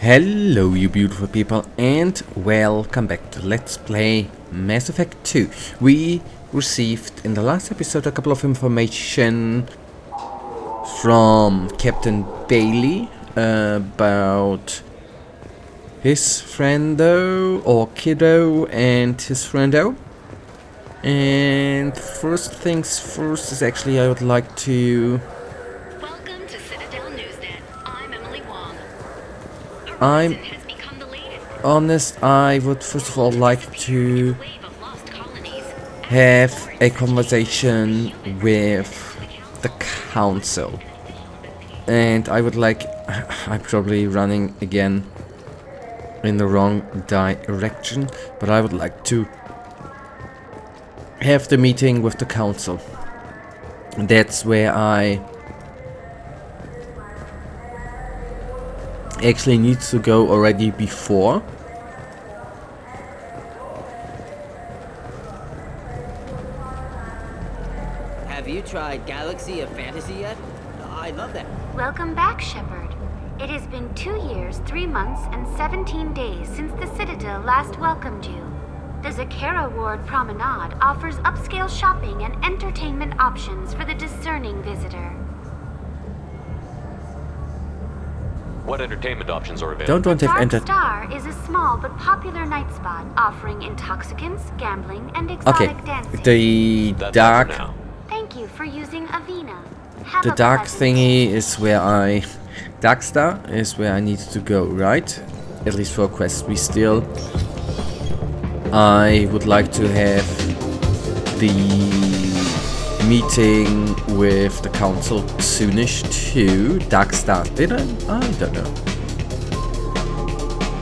Hello you beautiful people and welcome back to Let's Play Mass Effect 2. We received in the last episode a couple of information from Captain Bailey about his friendo or kiddo and his friendo. And first things first is actually I would like to... I'm honest, I would first of all like to have a conversation with the council. And I would like... I'm probably running again in the wrong direction, but I would like to have the meeting with the council. That's where I actually needs to go already before. Have you tried Galaxy of Fantasy yet? I love that. Welcome back, Shepard. It has been 2 years, 3 months, and 17 days since the Citadel last welcomed you. The Zakera Ward Promenade offers upscale shopping and entertainment options for the discerning visitor. What entertainment options are available? Don't have Dark entered. Star is a small but popular night spot offering intoxicants, gambling, and exotic dancing. The That's dark, all for now. Thank you for using Avina. Have the a dark pleasant thingy is where I... Dark Star is where I need to go, right? At least for a quest. We still... I would like to have the meeting with the council soonish too. Dark Star, did I? I don't know.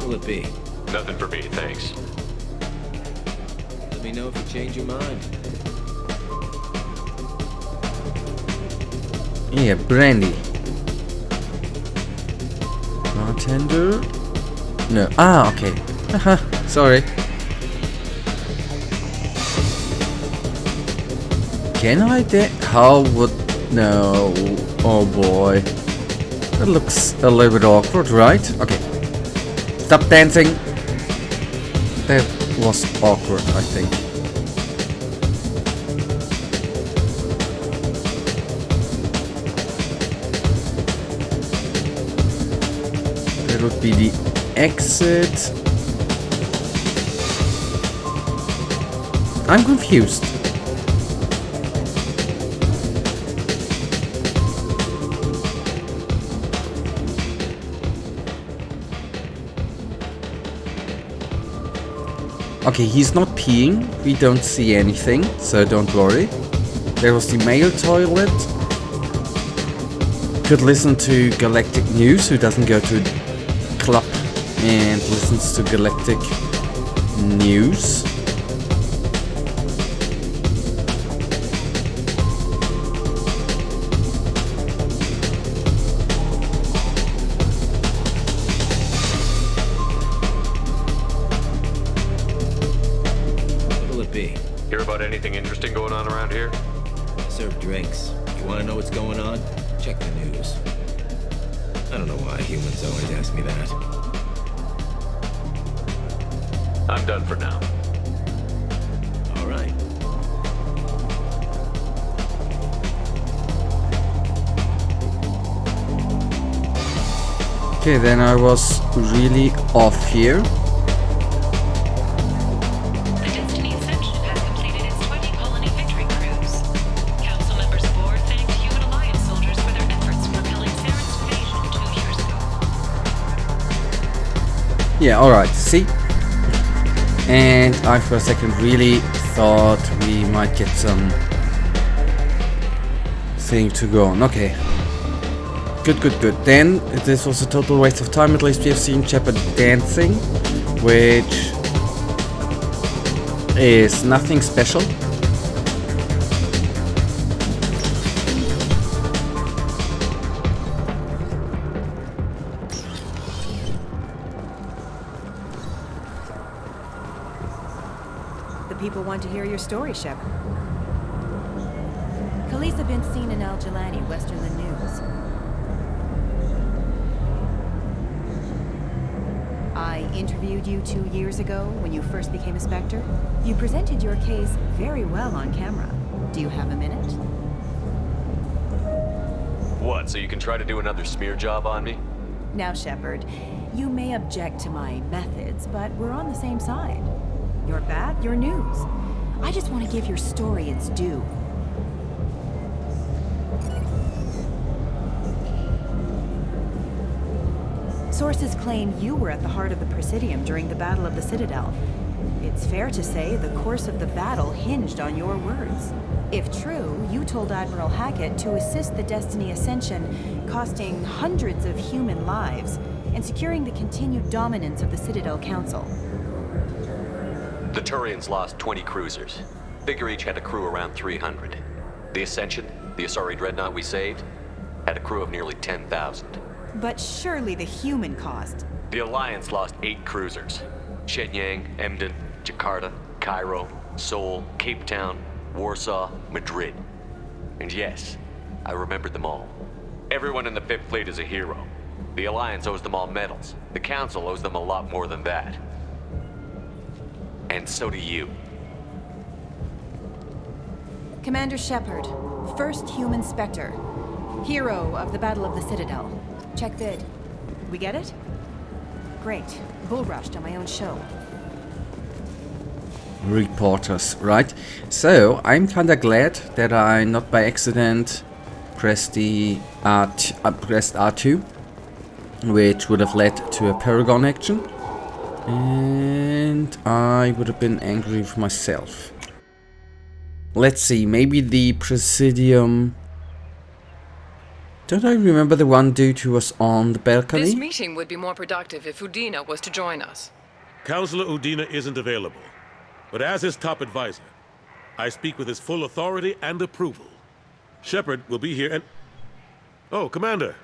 Will it be? Nothing for me, thanks. Let me know if you change your mind. Yeah, brandy. Bartender? No. Ah, okay. Haha, sorry. Can I how would... No. Oh boy. That looks a little bit awkward, right? Okay. Stop dancing. That was awkward, I think. That would be the exit. I'm confused. Okay, he's not peeing. We don't see anything, so don't worry. There was the male toilet. Could listen to Galactic News, who doesn't go to club and listens to Galactic News. Hear about anything interesting going on around here? I serve drinks. You want to know what's going on? Check the news. I don't know why humans always ask me that. I'm done for now. All right. Okay, then I was really off here. Yeah, alright, see? And I for a second really thought we might get some thing to go on. Okay. Good. Then, this was a total waste of time. At least we have seen Shepard dancing, which is nothing special. People want to hear your story, Shepard. Khaleesa been seen in Al Jelani, Westerland News. I interviewed you 2 years ago when you first became a Spectre. You presented your case very well on camera. Do you have a minute? What, so you can try to do another smear job on me? Now, Shepard, you may object to my methods, but we're on the same side. You're bad, you're news. I just want to give your story its due. Sources claim you were at the heart of the Presidium during the Battle of the Citadel. It's fair to say the course of the battle hinged on your words. If true, you told Admiral Hackett to assist the Destiny Ascension, costing hundreds of human lives, and securing the continued dominance of the Citadel Council. The Turians lost 20 cruisers. Figure each had a crew around 300. The Ascension, the Asari dreadnought we saved, had a crew of nearly 10,000. But surely the human cost. The Alliance lost 8 cruisers. Shenyang, Emden, Jakarta, Cairo, Seoul, Cape Town, Warsaw, Madrid. And yes, I remembered them all. Everyone in the Fifth Fleet is a hero. The Alliance owes them all medals. The Council owes them a lot more than that. And so do you. Commander Shepard, first human Spectre. Hero of the Battle of the Citadel. Check vid. We get it? Great. Bull rushed on my own show. Reporters, right? So, I'm kinda glad that I not by accident pressed pressed R2, which would have led to a Paragon action. And I would have been angry with myself. Let's see, maybe the Presidium... Don't I remember the one dude who was on the balcony? This meeting would be more productive if Udina was to join us. Counselor Udina isn't available, but as his top advisor, I speak with his full authority and approval. Shepard will be here and... Oh, Commander.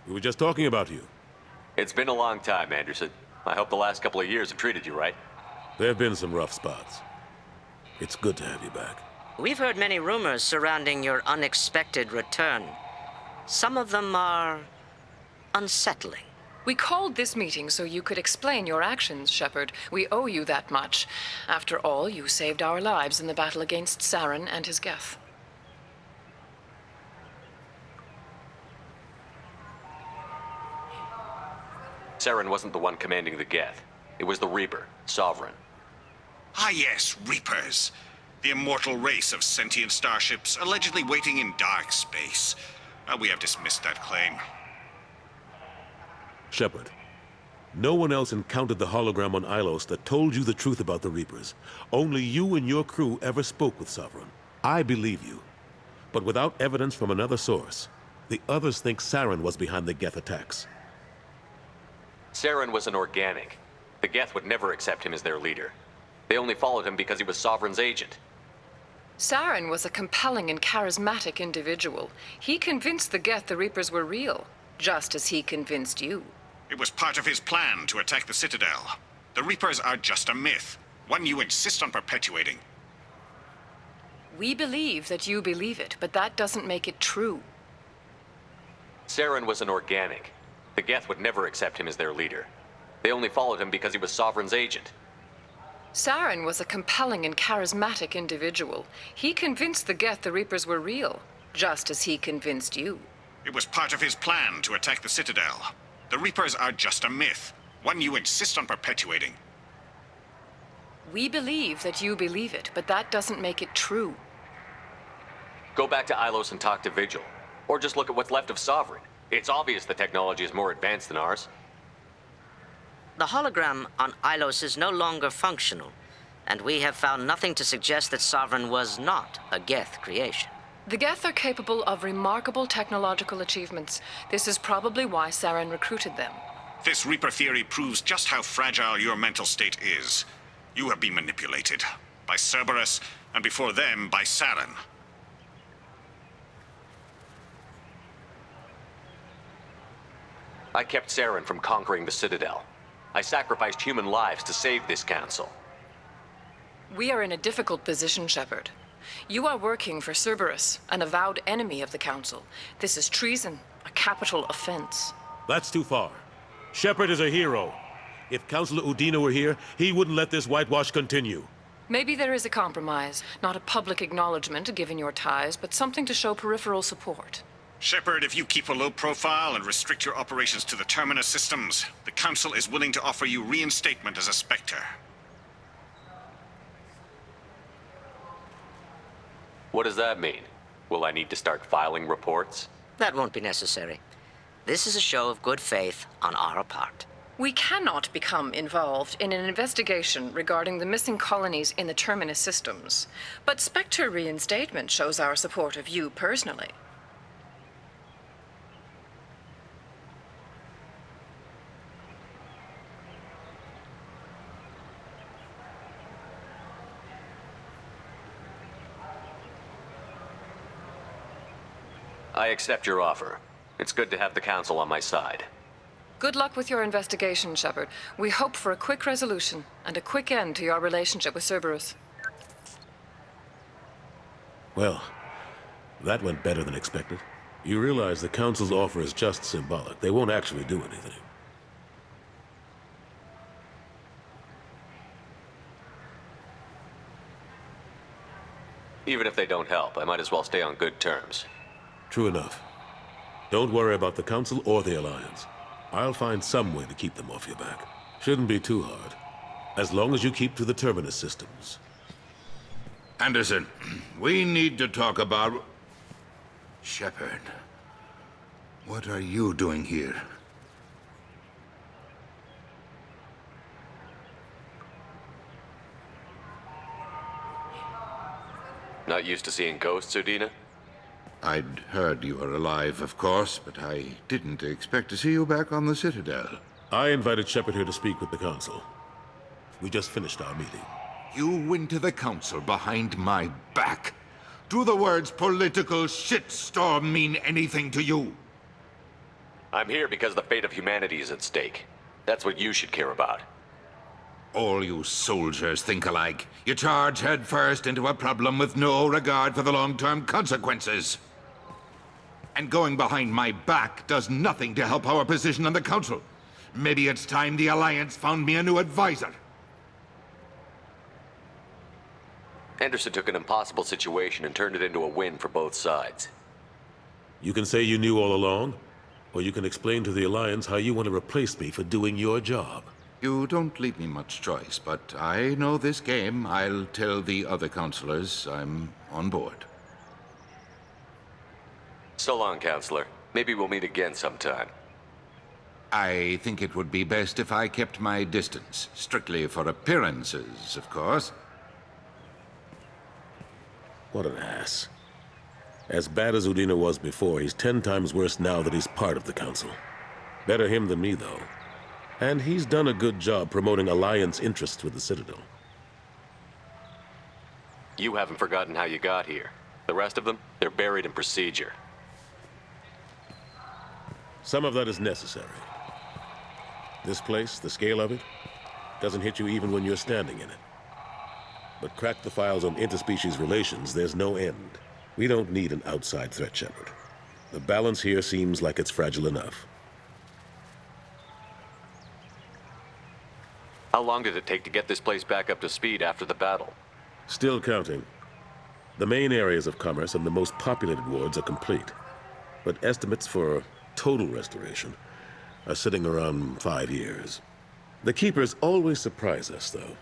We were just talking about you. It's been a long time, Anderson. I hope the last couple of years have treated you right. There have been some rough spots. It's good to have you back. We've heard many rumors surrounding your unexpected return. Some of them are unsettling. We called this meeting so you could explain your actions, Shepard. We owe you that much. After all, you saved our lives in the battle against Saren and his Geth. Saren wasn't the one commanding the Geth. It was the Reaper, Sovereign. Ah yes, Reapers. The immortal race of sentient starships allegedly waiting in dark space. We have dismissed that claim. Shepard, no one else encountered the hologram on Ilos that told you the truth about the Reapers. Only you and your crew ever spoke with Sovereign. I believe you. But without evidence from another source, the others think Saren was behind the Geth attacks. Saren was an organic. The Geth would never accept him as their leader. They only followed him because he was Sovereign's agent. Saren was a compelling and charismatic individual. He convinced the Geth the Reapers were real, just as he convinced you. It was part of his plan to attack the Citadel. The Reapers are just a myth, one you insist on perpetuating. We believe that you believe it, but that doesn't make it true. Saren was an organic. The Geth would never accept him as their leader. They only followed him because he was Sovereign's agent. Saren was a compelling and charismatic individual. He convinced the Geth the Reapers were real, just as he convinced you. It was part of his plan to attack the Citadel. The Reapers are just a myth, one you insist on perpetuating. We believe that you believe it, but that doesn't make it true. Go back to Ilos and talk to Vigil. Or just look at what's left of Sovereign. It's obvious the technology is more advanced than ours. The hologram on Ilos is no longer functional, and we have found nothing to suggest that Sovereign was not a Geth creation. The Geth are capable of remarkable technological achievements. This is probably why Saren recruited them. This Reaper theory proves just how fragile your mental state is. You have been manipulated. By Cerberus, and before them, by Saren. I kept Saren from conquering the Citadel. I sacrificed human lives to save this council. We are in a difficult position, Shepard. You are working for Cerberus, an avowed enemy of the Council. This is treason, a capital offense. That's too far. Shepard is a hero. If Councilor Udina were here, he wouldn't let this whitewash continue. Maybe there is a compromise. Not a public acknowledgement given your ties, but something to show peripheral support. Shepard, if you keep a low profile and restrict your operations to the Terminus systems, the Council is willing to offer you reinstatement as a Spectre. What does that mean? Will I need to start filing reports? That won't be necessary. This is a show of good faith on our part. We cannot become involved in an investigation regarding the missing colonies in the Terminus systems, but Spectre reinstatement shows our support of you personally. I accept your offer. It's good to have the Council on my side. Good luck with your investigation, Shepard. We hope for a quick resolution and a quick end to your relationship with Cerberus. Well, that went better than expected. You realize the Council's offer is just symbolic. They won't actually do anything. Even if they don't help, I might as well stay on good terms. True enough. Don't worry about the Council or the Alliance. I'll find some way to keep them off your back. Shouldn't be too hard. As long as you keep to the Terminus systems. Anderson, we need to talk about... Shepard. What are you doing here? Not used to seeing ghosts, Udina? I'd heard you were alive, of course, but I didn't expect to see you back on the Citadel. I invited Shepard here to speak with the Council. We just finished our meeting. You went to the Council behind my back. Do the words political shitstorm mean anything to you? I'm here because the fate of humanity is at stake. That's what you should care about. All you soldiers think alike. You charge headfirst into a problem with no regard for the long-term consequences. And going behind my back does nothing to help our position on the Council. Maybe it's time the Alliance found me a new advisor. Anderson took an impossible situation and turned it into a win for both sides. You can say you knew all along, or you can explain to the Alliance how you want to replace me for doing your job. You don't leave me much choice, but I know this game. I'll tell the other counselors I'm on board. So long, Counselor. Maybe we'll meet again sometime. I think it would be best if I kept my distance. Strictly for appearances, of course. What an ass. As bad as Udina was before, he's 10 times worse now that he's part of the Council. Better him than me, though. And he's done a good job promoting Alliance interests with the Citadel. You haven't forgotten how you got here. The rest of them, they're buried in procedure. Some of that is necessary. This place, the scale of it, doesn't hit you even when you're standing in it. But crack the files on interspecies relations, there's no end. We don't need an outside threat, Shepard. The balance here seems like it's fragile enough. How long did it take to get this place back up to speed after the battle? Still counting. The main areas of commerce and the most populated wards are complete. But estimates for total restoration are sitting around 5 years. The Keepers always surprise us, though.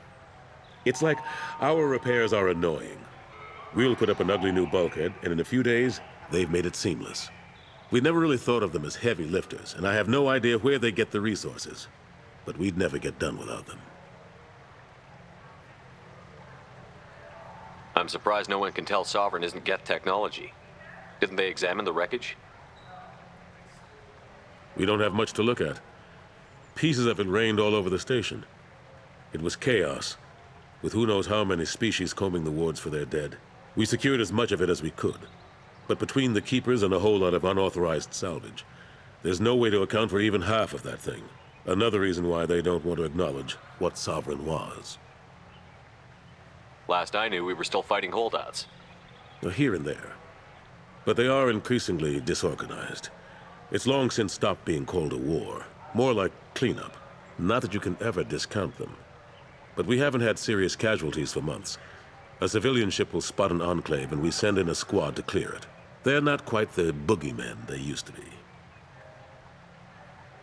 It's like our repairs are annoying. We'll put up an ugly new bulkhead, and in a few days, they've made it seamless. We never really thought of them as heavy lifters, and I have no idea where they get the resources. But we'd never get done without them. I'm surprised no one can tell Sovereign isn't Geth technology. Didn't they examine the wreckage? We don't have much to look at. Pieces of it rained all over the station. It was chaos, with who knows how many species combing the wards for their dead. We secured as much of it as we could. But between the Keepers and a whole lot of unauthorized salvage, there's no way to account for even half of that thing. Another reason why they don't want to acknowledge what Sovereign was. Last I knew, we were still fighting holdouts. Here and there. But they are increasingly disorganized. It's long since stopped being called a war. More like cleanup. Not that you can ever discount them. But we haven't had serious casualties for months. A civilian ship will spot an enclave and we send in a squad to clear it. They're not quite the boogeymen they used to be.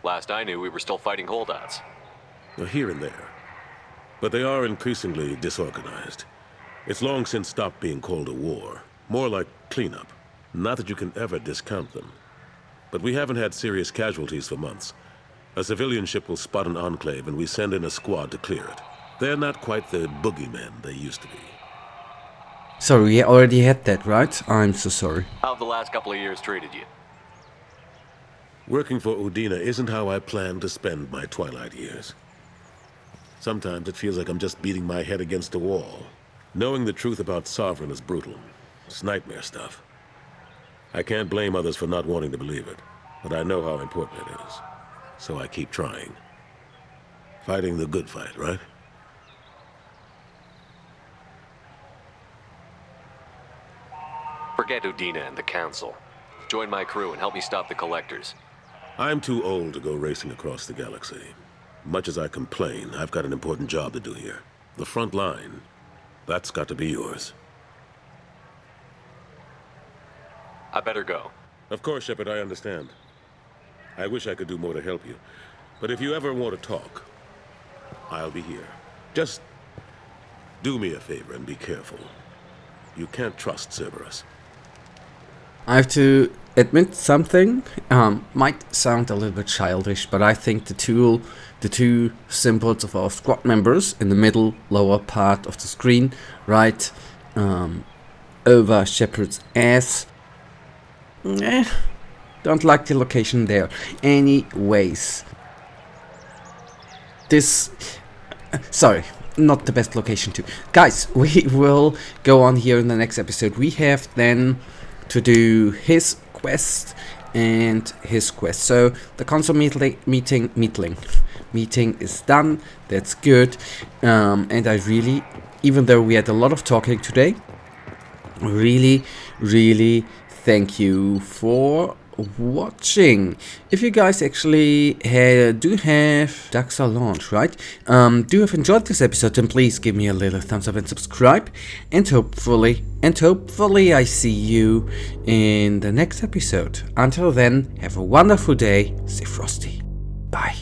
Last I knew, we were still fighting holdouts. Here and there. But they are increasingly disorganized. It's long since stopped being called a war. More like cleanup. Not that you can ever discount them. But we haven't had serious casualties for months. A civilian ship will spot an enclave and we send in a squad to clear it. They're not quite the boogeymen they used to be. Sorry, we already had that, right? I'm so sorry. How have the last couple of years treated you? Working for Udina isn't how I planned to spend my twilight years. Sometimes it feels like I'm just beating my head against a wall. Knowing the truth about Sovereign is brutal. It's nightmare stuff. I can't blame others for not wanting to believe it, but I know how important it is. So I keep trying. Fighting the good fight, right? Forget Udina and the Council. Join my crew and help me stop the Collectors. I'm too old to go racing across the galaxy. Much as I complain, I've got an important job to do here. The front line, that's got to be yours. I better go. Of course, Shepard, I understand. I wish I could do more to help you. But if you ever want to talk, I'll be here. Just do me a favor and be careful. You can't trust Cerberus. I have to admit something. Might sound a little bit childish, but I think the two symbols of our squad members in the middle lower part of the screen, right over Shepard's ass. Don't like the location there. Anyways, this sorry, not the best location too. Guys, we will go on here in the next episode. We have then to do his quest and his quest. So the console meeting is done. That's good. And I really, even though we had a lot of talking today, really thank you for watching. If you guys actually do have Daxa launch, right? Do have enjoyed this episode, then please give me a little thumbs up and subscribe. And hopefully I see you in the next episode. Until then, have a wonderful day. Stay frosty. Bye.